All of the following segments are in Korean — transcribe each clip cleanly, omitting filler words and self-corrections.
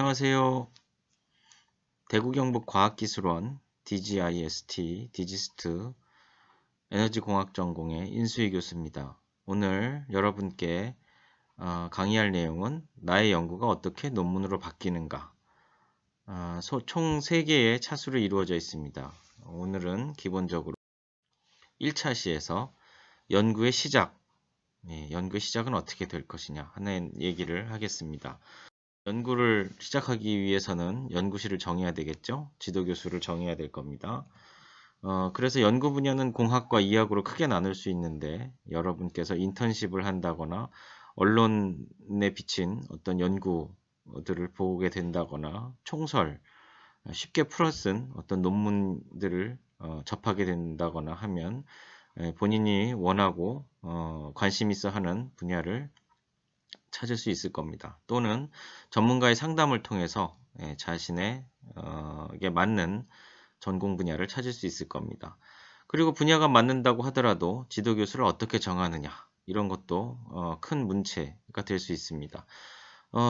안녕하세요. 대구경북과학기술원 DGIST, 디지스트 에너지공학 전공의 인수희 교수입니다. 오늘 여러분께 강의할 내용은 나의 연구가 어떻게 논문으로 바뀌는가. 총 3개의 차수로 이루어져 있습니다. 오늘은 기본적으로 1차 시에서 연구의 시작, 연구의 시작은 어떻게 될 것이냐 하는 얘기를 하겠습니다. 연구를 시작하기 위해서는 연구실을 정해야 되겠죠? 지도교수를 정해야 될 겁니다. 그래서 연구 분야는 공학과 이학으로 크게 나눌 수 있는데 여러분께서 인턴십을 한다거나 언론에 비친 어떤 연구들을 보게 된다거나 총설, 쉽게 풀어쓴 어떤 논문들을 접하게 된다거나 하면 본인이 원하고 관심 있어 하는 분야를 찾을 수 있을 겁니다. 또는 전문가의 상담을 통해서 자신에게 맞는 전공 분야를 찾을 수 있을 겁니다. 그리고 분야가 맞는다고 하더라도 지도교수를 어떻게 정하느냐 이런 것도 큰 문제가 될 수 있습니다.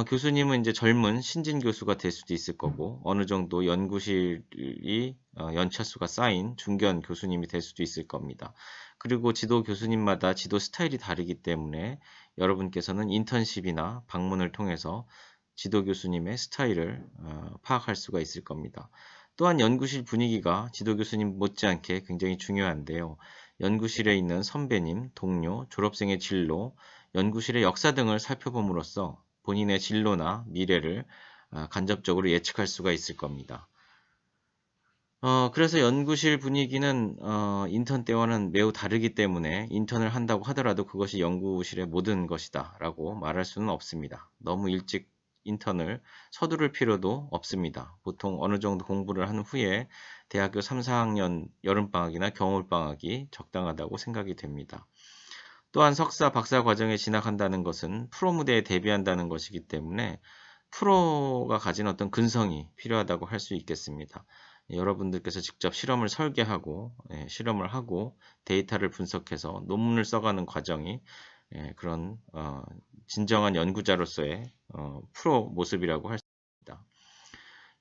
교수님은 이제 젊은 신진 교수가 될 수도 있을 거고 어느 정도 연구실이 연차수가 쌓인 중견 교수님이 될 수도 있을 겁니다. 그리고 지도 교수님마다 지도 스타일이 다르기 때문에 여러분께서는 인턴십이나 방문을 통해서 지도 교수님의 스타일을 파악할 수가 있을 겁니다. 또한 연구실 분위기가 지도 교수님 못지않게 굉장히 중요한데요. 연구실에 있는 선배님, 동료, 졸업생의 진로, 연구실의 역사 등을 살펴봄으로써 본인의 진로나 미래를 간접적으로 예측할 수가 있을 겁니다. 그래서 연구실 분위기는 인턴 때와는 매우 다르기 때문에 인턴을 한다고 하더라도 그것이 연구실의 모든 것이다 라고 말할 수는 없습니다. 너무 일찍 인턴을 서두를 필요도 없습니다. 보통 어느 정도 공부를 한 후에 대학교 3, 4학년 여름방학이나 겨울방학이 적당하다고 생각이 됩니다. 또한 석사, 박사 과정에 진학한다는 것은 프로 무대에 데뷔한다는 것이기 때문에 프로가 가진 어떤 근성이 필요하다고 할 수 있겠습니다. 여러분들께서 직접 실험을 설계하고 실험을 하고 데이터를 분석해서 논문을 써가는 과정이 그런 진정한 연구자로서의 프로 모습이라고 할 수 있습니다.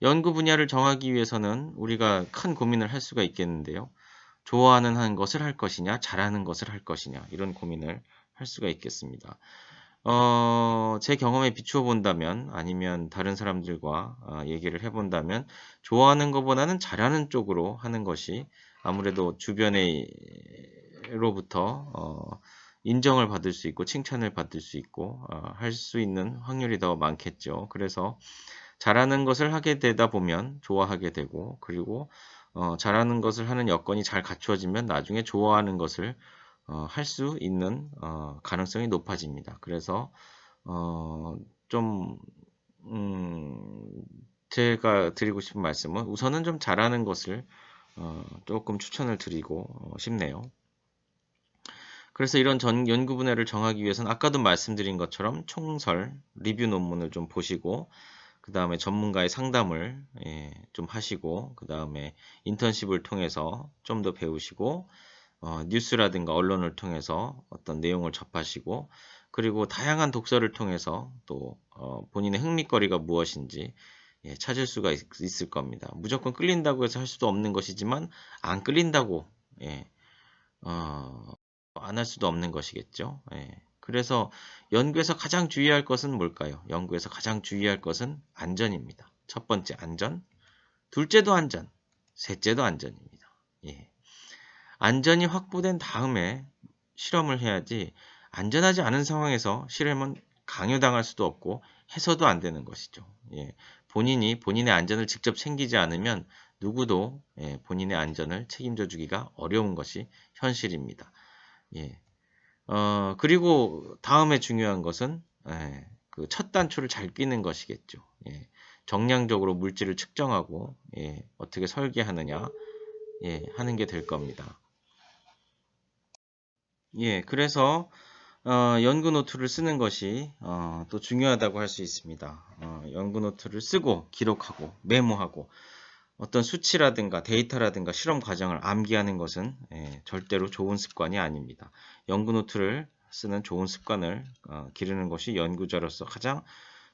연구 분야를 정하기 위해서는 우리가 큰 고민을 할 수가 있겠는데요. 좋아하는 것을 할 것이냐, 잘하는 것을 할 것이냐 이런 고민을 할 수가 있겠습니다. 제 경험에 비추어 본다면 아니면 다른 사람들과 얘기를 해본다면 좋아하는 것보다는 잘하는 쪽으로 하는 것이 아무래도 주변으로부터 인정을 받을 수 있고 칭찬을 받을 수 있고 할 수 있는 확률이 더 많겠죠. 그래서 잘하는 것을 하게 되다 보면 좋아하게 되고 그리고 잘하는 것을 하는 여건이 잘 갖추어지면 나중에 좋아하는 것을 할 수 있는 가능성이 높아집니다. 그래서 좀 제가 드리고 싶은 말씀은 우선은 좀 잘하는 것을 조금 추천을 드리고 싶네요. 그래서 이런 연구 분야를 정하기 위해서는 아까도 말씀드린 것처럼 총설, 리뷰 논문을 좀 보시고 그 다음에 전문가의 상담을 좀 하시고 그 다음에 인턴십을 통해서 좀 더 배우시고 뉴스라든가 언론을 통해서 어떤 내용을 접하시고 그리고 다양한 독서를 통해서 또 본인의 흥미거리가 무엇인지 찾을 수가 있을 겁니다. 무조건 끌린다고 해서 할 수도 없는 것이지만 안 끌린다고 안 할 수도 없는 것이겠죠. 그래서 연구에서 가장 주의할 것은 뭘까요? 연구에서 가장 주의할 것은 안전입니다. 첫 번째 안전, 둘째도 안전, 셋째도 안전입니다. 안전이 확보된 다음에 실험을 해야지 안전하지 않은 상황에서 실험은 강요당할 수도 없고 해서도 안 되는 것이죠. 본인이 본인의 안전을 직접 챙기지 않으면 누구도 본인의 안전을 책임져 주기가 어려운 것이 현실입니다. 그리고 다음에 중요한 것은 그 첫 단추를 잘 끼는 것이겠죠. 정량적으로 물질을 측정하고 어떻게 설계하느냐 하는 게 될 겁니다. 그래서 연구 노트를 쓰는 것이 또 중요하다고 할 수 있습니다. 연구 노트를 쓰고 기록하고 메모하고 어떤 수치라든가 데이터라든가 실험 과정을 암기하는 것은 절대로 좋은 습관이 아닙니다. 연구 노트를 쓰는 좋은 습관을 기르는 것이 연구자로서 가장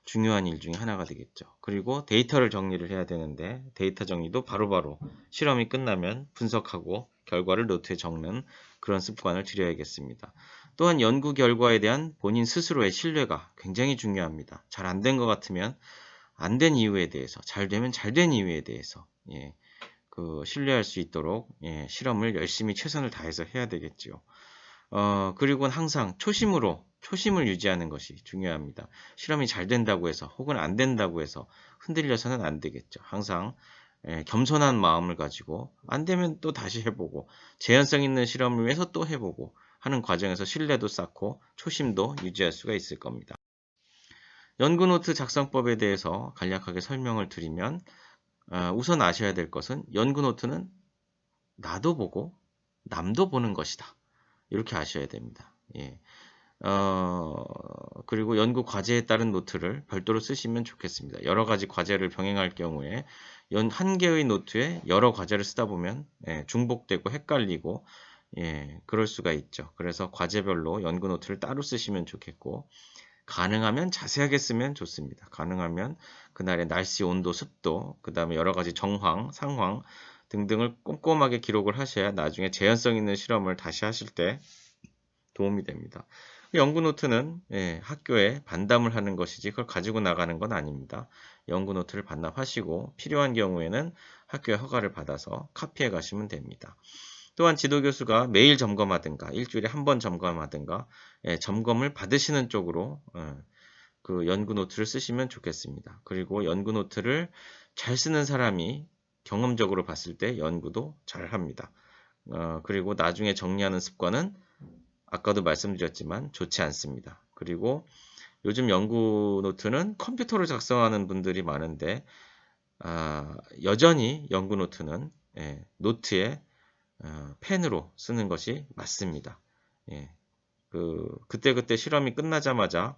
중요한 일 중에 하나가 되겠죠. 그리고 데이터를 정리를 해야 되는데 데이터 정리도 바로바로 실험이 끝나면 분석하고 결과를 노트에 적는 그런 습관을 들여야겠습니다. 또한 연구 결과에 대한 본인 스스로의 신뢰가 굉장히 중요합니다. 잘 안 된 것 같으면 안 된 이유에 대해서, 잘 되면 잘 된 이유에 대해서 신뢰할 수 있도록 실험을 열심히 최선을 다해서 해야 되겠죠. 그리고 항상 초심을 유지하는 것이 중요합니다. 실험이 잘 된다고 해서 혹은 안 된다고 해서 흔들려서는 안 되겠죠. 항상 겸손한 마음을 가지고 안 되면 또 다시 해보고 재현성 있는 실험을 위해서 또 해보고 하는 과정에서 신뢰도 쌓고 초심도 유지할 수가 있을 겁니다. 연구노트 작성법에 대해서 간략하게 설명을 드리면 우선 아셔야 될 것은 연구노트는 나도 보고 남도 보는 것이다. 이렇게 아셔야 됩니다. 그리고 연구 과제에 따른 노트를 별도로 쓰시면 좋겠습니다. 여러 가지 과제를 병행할 경우에 한 개의 노트에 여러 과제를 쓰다 보면 중복되고 헷갈리고 그럴 수가 있죠. 그래서 과제별로 연구 노트를 따로 쓰시면 좋겠고 가능하면 자세하게 쓰면 좋습니다. 가능하면 그날의 날씨, 온도, 습도, 그 다음에 여러 가지 정황, 상황 등등을 꼼꼼하게 기록을 하셔야 나중에 재현성 있는 실험을 다시 하실 때 도움이 됩니다. 연구 노트는 학교에 반담을 하는 것이지 그걸 가지고 나가는 건 아닙니다. 연구 노트를 반납하시고 필요한 경우에는 학교에 허가를 받아서 카피해 가시면 됩니다. 또한 지도교수가 매일 점검하든가 일주일에 한 번 점검하든가 점검을 받으시는 쪽으로 그 연구 노트를 쓰시면 좋겠습니다. 그리고 연구 노트를 잘 쓰는 사람이 경험적으로 봤을 때 연구도 잘 합니다. 그리고 나중에 정리하는 습관은 아까도 말씀드렸지만 좋지 않습니다. 그리고 요즘 연구 노트는 컴퓨터로 작성하는 분들이 많은데 여전히 연구 노트는 노트에 펜으로 쓰는 것이 맞습니다. 그때 실험이 끝나자마자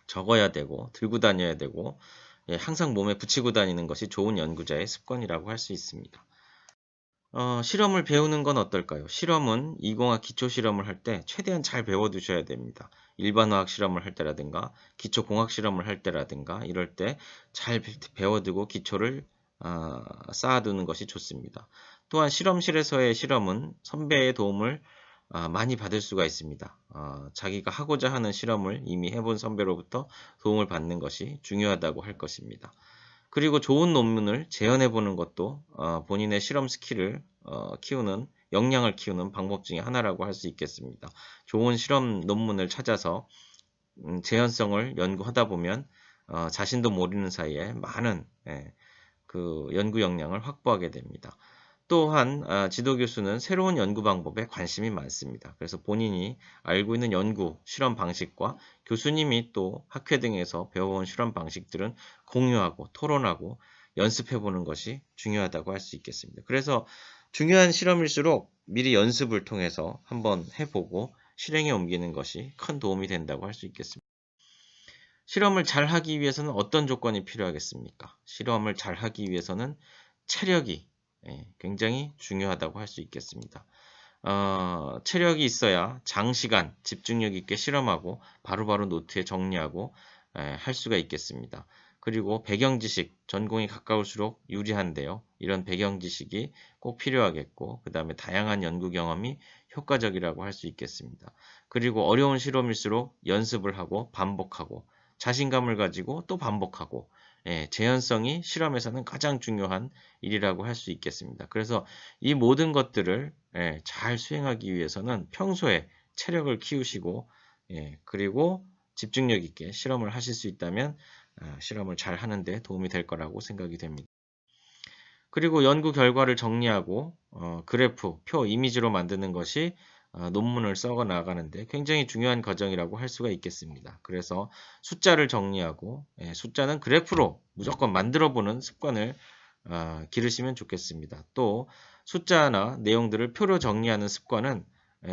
적어야 되고 들고 다녀야 되고 항상 몸에 붙이고 다니는 것이 좋은 연구자의 습관이라고 할 수 있습니다. 실험을 배우는 건 어떨까요? 실험은 이공학 기초 실험을 할 때 최대한 잘 배워두셔야 됩니다. 일반화학 실험을 할 때라든가 기초공학 실험을 할 때라든가 이럴 때 잘 배워두고 기초를 쌓아두는 것이 좋습니다. 또한 실험실에서의 실험은 선배의 도움을 많이 받을 수가 있습니다. 자기가 하고자 하는 실험을 이미 해본 선배로부터 도움을 받는 것이 중요하다고 할 것입니다. 그리고 좋은 논문을 재현해 보는 것도 본인의 실험 스킬을 키우는 역량을 키우는 방법 중에 하나라고 할 수 있겠습니다. 좋은 실험 논문을 찾아서 재현성을 연구하다 보면 자신도 모르는 사이에 많은 그 연구 역량을 확보하게 됩니다. 또한 지도교수는 새로운 연구 방법에 관심이 많습니다. 그래서 본인이 알고 있는 연구, 실험 방식과 교수님이 또 학회 등에서 배워온 실험 방식들은 공유하고 토론하고 연습해보는 것이 중요하다고 할 수 있겠습니다. 그래서 중요한 실험일수록 미리 연습을 통해서 한번 해보고 실행에 옮기는 것이 큰 도움이 된다고 할 수 있겠습니다. 실험을 잘 하기 위해서는 어떤 조건이 필요하겠습니까? 실험을 잘 하기 위해서는 체력이 굉장히 중요하다고 할 수 있겠습니다. 체력이 있어야 장시간 집중력 있게 실험하고 바로바로 노트에 정리하고 할 수가 있겠습니다. 그리고 배경지식, 전공이 가까울수록 유리한데요. 이런 배경지식이 꼭 필요하겠고 그 다음에 다양한 연구 경험이 효과적이라고 할 수 있겠습니다. 그리고 어려운 실험일수록 연습을 하고 반복하고 자신감을 가지고 또 반복하고 재현성이 실험에서는 가장 중요한 일이라고 할 수 있겠습니다. 그래서 이 모든 것들을 잘 수행하기 위해서는 평소에 체력을 키우시고 그리고 집중력 있게 실험을 하실 수 있다면 실험을 잘 하는데 도움이 될 거라고 생각이 됩니다. 그리고 연구 결과를 정리하고 그래프, 표, 이미지로 만드는 것이 논문을 써 나가는데 굉장히 중요한 과정이라고 할 수가 있겠습니다. 그래서 숫자를 정리하고 숫자는 그래프로 무조건 만들어 보는 습관을 기르시면 좋겠습니다. 또 숫자나 내용들을 표로 정리하는 습관은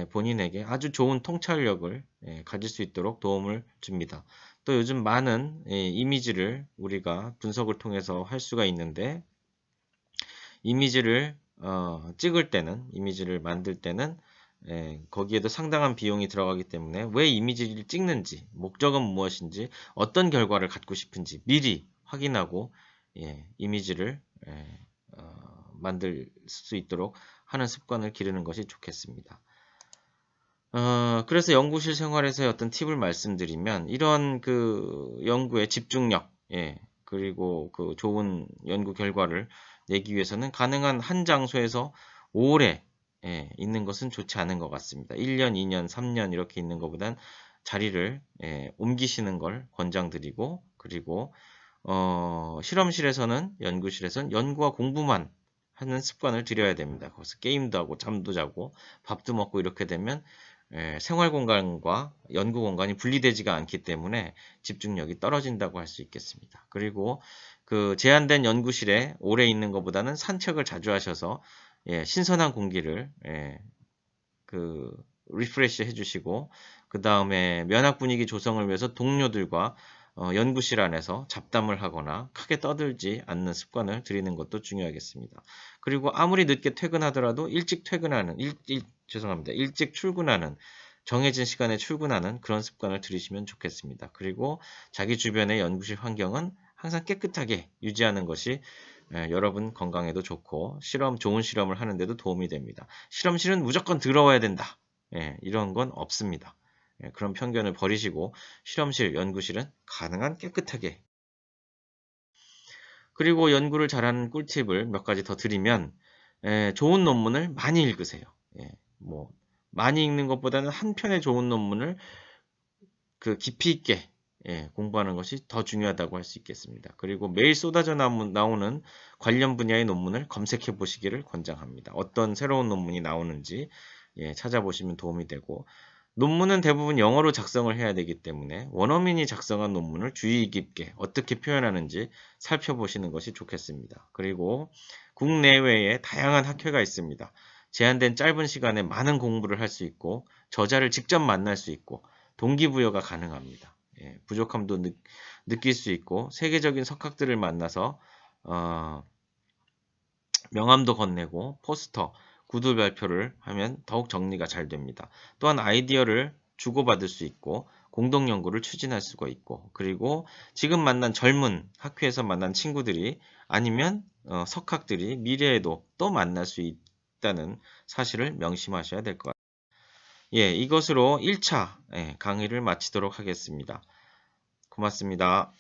본인에게 아주 좋은 통찰력을 가질 수 있도록 도움을 줍니다. 또 요즘 많은 이미지를 우리가 분석을 통해서 할 수가 있는데 이미지를 찍을 때는 이미지를 만들 때는 거기에도 상당한 비용이 들어가기 때문에 왜 이미지를 찍는지, 목적은 무엇인지, 어떤 결과를 갖고 싶은지 미리 확인하고 이미지를 만들 수 있도록 하는 습관을 기르는 것이 좋겠습니다. 그래서 연구실 생활에서의 어떤 팁을 말씀드리면 이런 그 연구의 집중력, 그리고 그 좋은 연구 결과를 내기 위해서는 가능한 한 장소에서 오래 있는 것은 좋지 않은 것 같습니다. 1년, 2년, 3년 이렇게 있는 것보단 자리를 옮기시는 걸 권장드리고, 그리고 실험실에서는, 연구실에서는 연구와 공부만 하는 습관을 들여야 됩니다. 거기서 게임도 하고 잠도 자고 밥도 먹고 이렇게 되면 생활 공간과 연구 공간이 분리되지가 않기 때문에 집중력이 떨어진다고 할 수 있겠습니다. 그리고 그 제한된 연구실에 오래 있는 것보다는 산책을 자주 하셔서 신선한 공기를 그 리프레시 해주시고, 그 다음에 면학 분위기 조성을 위해서 동료들과 연구실 안에서 잡담을 하거나 크게 떠들지 않는 습관을 들이는 것도 중요하겠습니다. 그리고 아무리 늦게 퇴근하더라도 일찍 퇴근하는, 일찍 출근하는, 정해진 시간에 출근하는 그런 습관을 들이시면 좋겠습니다. 그리고 자기 주변의 연구실 환경은 항상 깨끗하게 유지하는 것이 여러분 건강에도 좋고 좋은 실험을 하는데도 도움이 됩니다. 실험실은 무조건 더러워야 된다. 이런 건 없습니다. 그런 편견을 버리시고 실험실, 연구실은 가능한 깨끗하게. 그리고 연구를 잘하는 꿀팁을 몇 가지 더 드리면 좋은 논문을 많이 읽으세요. 뭐 많이 읽는 것보다는 한 편의 좋은 논문을 그 깊이 있게 공부하는 것이 더 중요하다고 할 수 있겠습니다. 그리고 매일 쏟아져 나오는 관련 분야의 논문을 검색해 보시기를 권장합니다. 어떤 새로운 논문이 나오는지 찾아보시면 도움이 되고, 논문은 대부분 영어로 작성을 해야 되기 때문에 원어민이 작성한 논문을 주의 깊게 어떻게 표현하는지 살펴보시는 것이 좋겠습니다. 그리고 국내외에 다양한 학회가 있습니다. 제한된 짧은 시간에 많은 공부를 할 수 있고 저자를 직접 만날 수 있고 동기부여가 가능합니다. 부족함도 느낄 수 있고 세계적인 석학들을 만나서 명함도 건네고 포스터, 구두 발표를 하면 더욱 정리가 잘 됩니다. 또한 아이디어를 주고받을 수 있고 공동 연구를 추진할 수가 있고, 그리고 지금 만난 젊은 학회에서 만난 친구들이 아니면 석학들이 미래에도 또 만날 수 있다는 사실을 명심하셔야 될 것 같습니다. 이것으로 1차 강의를 마치도록 하겠습니다. 고맙습니다.